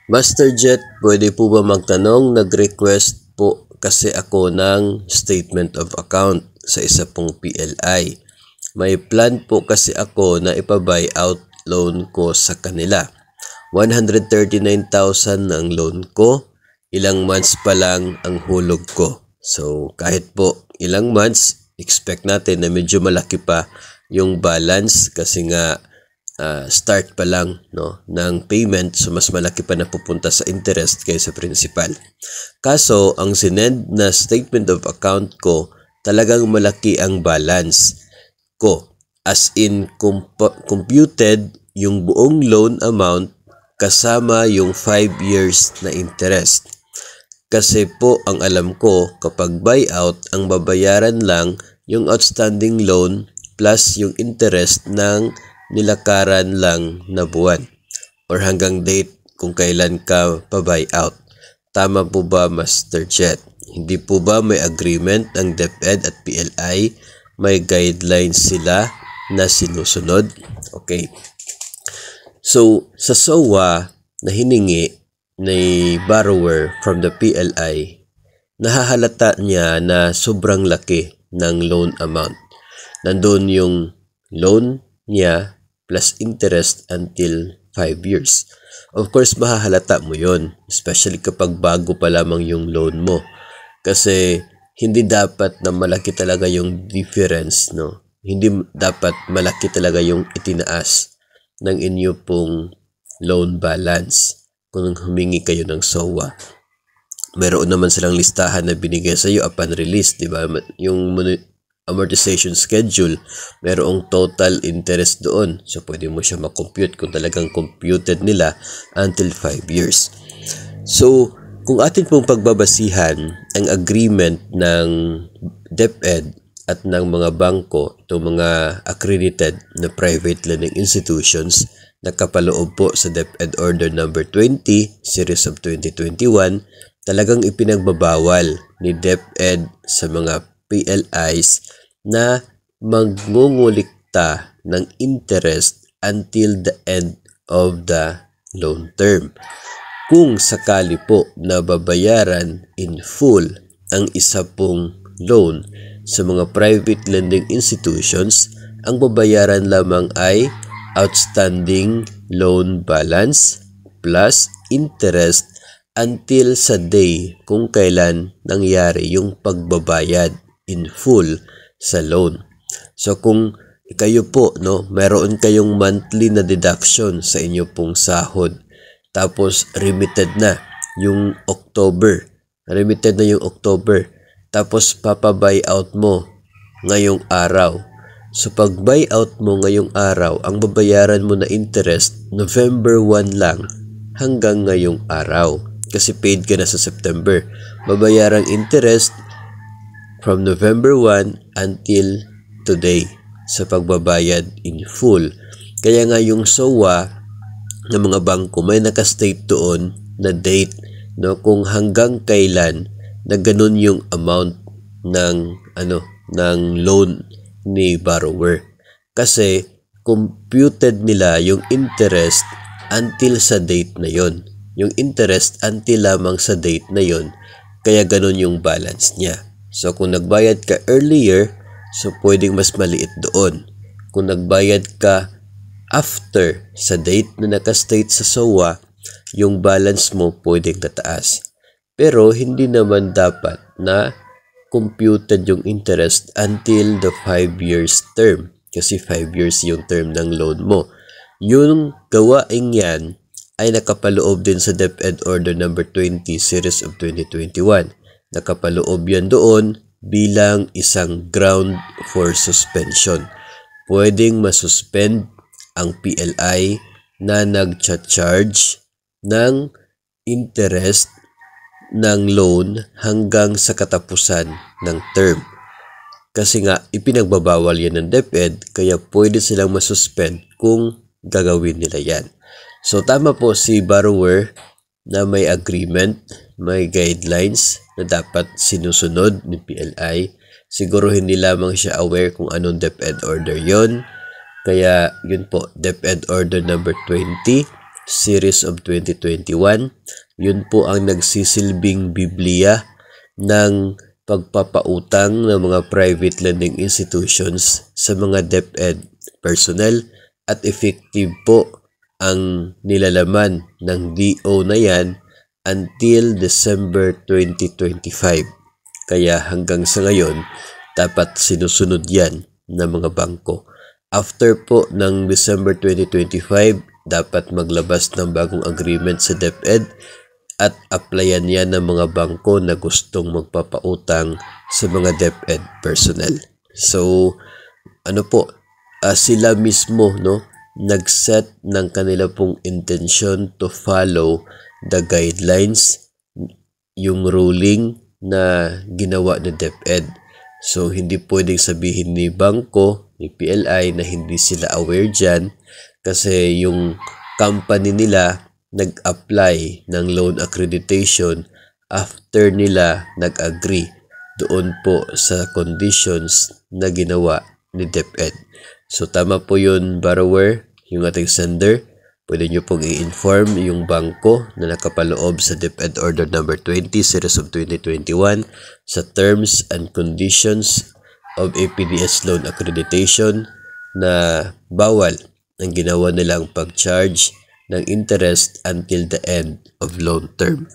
Master Jet, pwede po ba magtanong? Nag-request po kasi ako ng statement of account sa isa pong PLI. May plan po kasi ako na ipa-buyout loan ko sa kanila. 139,000 ang loan ko. Ilang months pa lang ang hulog ko. So kahit po ilang months, expect natin na medyo malaki pa yung balance kasi nga start pa lang ng payment, so mas malaki pa na pupunta sa interest kaysa principal. Kaso ang sinend na statement of account ko, talagang malaki ang balance ko, as in computed yung buong loan amount kasama yung 5 years na interest. Kasi po ang alam ko, kapag buyout, ang babayaran lang yung outstanding loan plus yung interest ng nilakaran lang na buwan or hanggang date kung kailan ka pa-buyout. Tama po ba, Master Jet? Hindi po ba may agreement ang DepEd at PLI? May guidelines sila na sinusunod? Okay. So, sa SOA na hiningi ni borrower from the PLI, nahahalata niya na sobrang laki ng loan amount. Nandun yung loan niya plus interest until 5 years. Of course, mahahalata mo yon, especially kapag bago pa lamang yung loan mo. Kasi hindi dapat na malaki talaga yung difference, no? Hindi dapat malaki talaga yung itinaas ng inyo pong loan balance kung humingi kayo ng SOA. Meron naman silang listahan na binigay sa iyo upon release, di ba? Yung amortization schedule, merong total interest doon. So, pwede mo siya makompute kung talagang computed nila until 5 years. So, kung atin pong pagbabasihan ang agreement ng DepEd at ng mga bangko, itong mga accredited na private lending institutions, nakapaloob po sa DepEd Order Number 20, Series of 2021, talagang ipinagbabawal ni DepEd sa mga PLIs na magngungulikta ng interest until the end of the loan term. Kung sakali po na babayaran in full ang isa pong loan sa mga private lending institutions, ang babayaran lamang ay outstanding loan balance plus interest until sa day kung kailan nangyari yung pagbabayad in full sa loan. So kung kayo po, meron kayong monthly na deduction sa inyo pong sahod, tapos remitted na yung October, tapos papa-buyout mo ngayong araw. So pag buyout mo ngayong araw, ang babayaran mo na interest November 1 lang hanggang ngayong araw. Kasi paid ka na sa September. Babayarang interest from November 1 until today sa pagbabayad in full. Kaya nga yung SOA ng mga bangko may nakastate doon na date, kung hanggang kailan na ganun yung amount ng loan ni borrower. Kasi computed nila yung interest until sa date na yon. Yung interest until lamang sa date na yon, kaya ganun yung balance niya. So kung nagbayad ka earlier, so pwedeng mas maliit doon. Kung nagbayad ka after sa date na nakastate sa SOA, yung balance mo pwedeng tataas. Pero hindi naman dapat na computed yung interest until the 5 years term. Kasi 5 years yung term ng loan mo. Yung gawaing yan ay nakapaloob din sa DepEd Order Number 20, Series of 2021. Nakapaloob yan doon bilang isang ground for suspension. Pwedeng masuspend ang PLI na nag-charge ng interest ng loan hanggang sa katapusan ng term. Kasi nga, ipinagbabawal yan ng DepEd, kaya pwede silang masuspend kung gagawin nila yan. So, tama po si borrower na may agreement, may guidelines na dapat sinusunod ni PLI. Siguro hindi lamang siya aware kung anong DepEd order yon. Kaya, yun po, DepEd Order Number 20, Series of 2021. Yun po ang nagsisilbing Biblia ng pagpapautang ng mga private lending institutions sa mga DepEd personnel at effective po ang nilalaman ng DO na yan until December 2025. Kaya hanggang sa ngayon, dapat sinusunod yan ng mga bangko. After po ng December 2025, dapat maglabas ng bagong agreement sa DepEd at applyan yan ng mga bangko na gustong magpapautang sa mga DepEd personnel. So, sila mismo nag-set ng kanila pong intention to follow the guidelines, yung ruling na ginawa ni DepEd. So, hindi pwedeng sabihin ni bangko, ni PLI na hindi sila aware dyan kasi yung company nila nag-apply ng loan accreditation after nila nag-agree doon po sa conditions na ginawa ni DepEd. So tama po yun, borrower, yung ating sender. Pwede nyo pong i-inform yung bangko na nakapaloob sa DepEd Order Number 20 Series of 2021 sa terms and conditions of APDS loan accreditation na bawal ang ginawa nilang pag-charge ng interest until the end of loan term.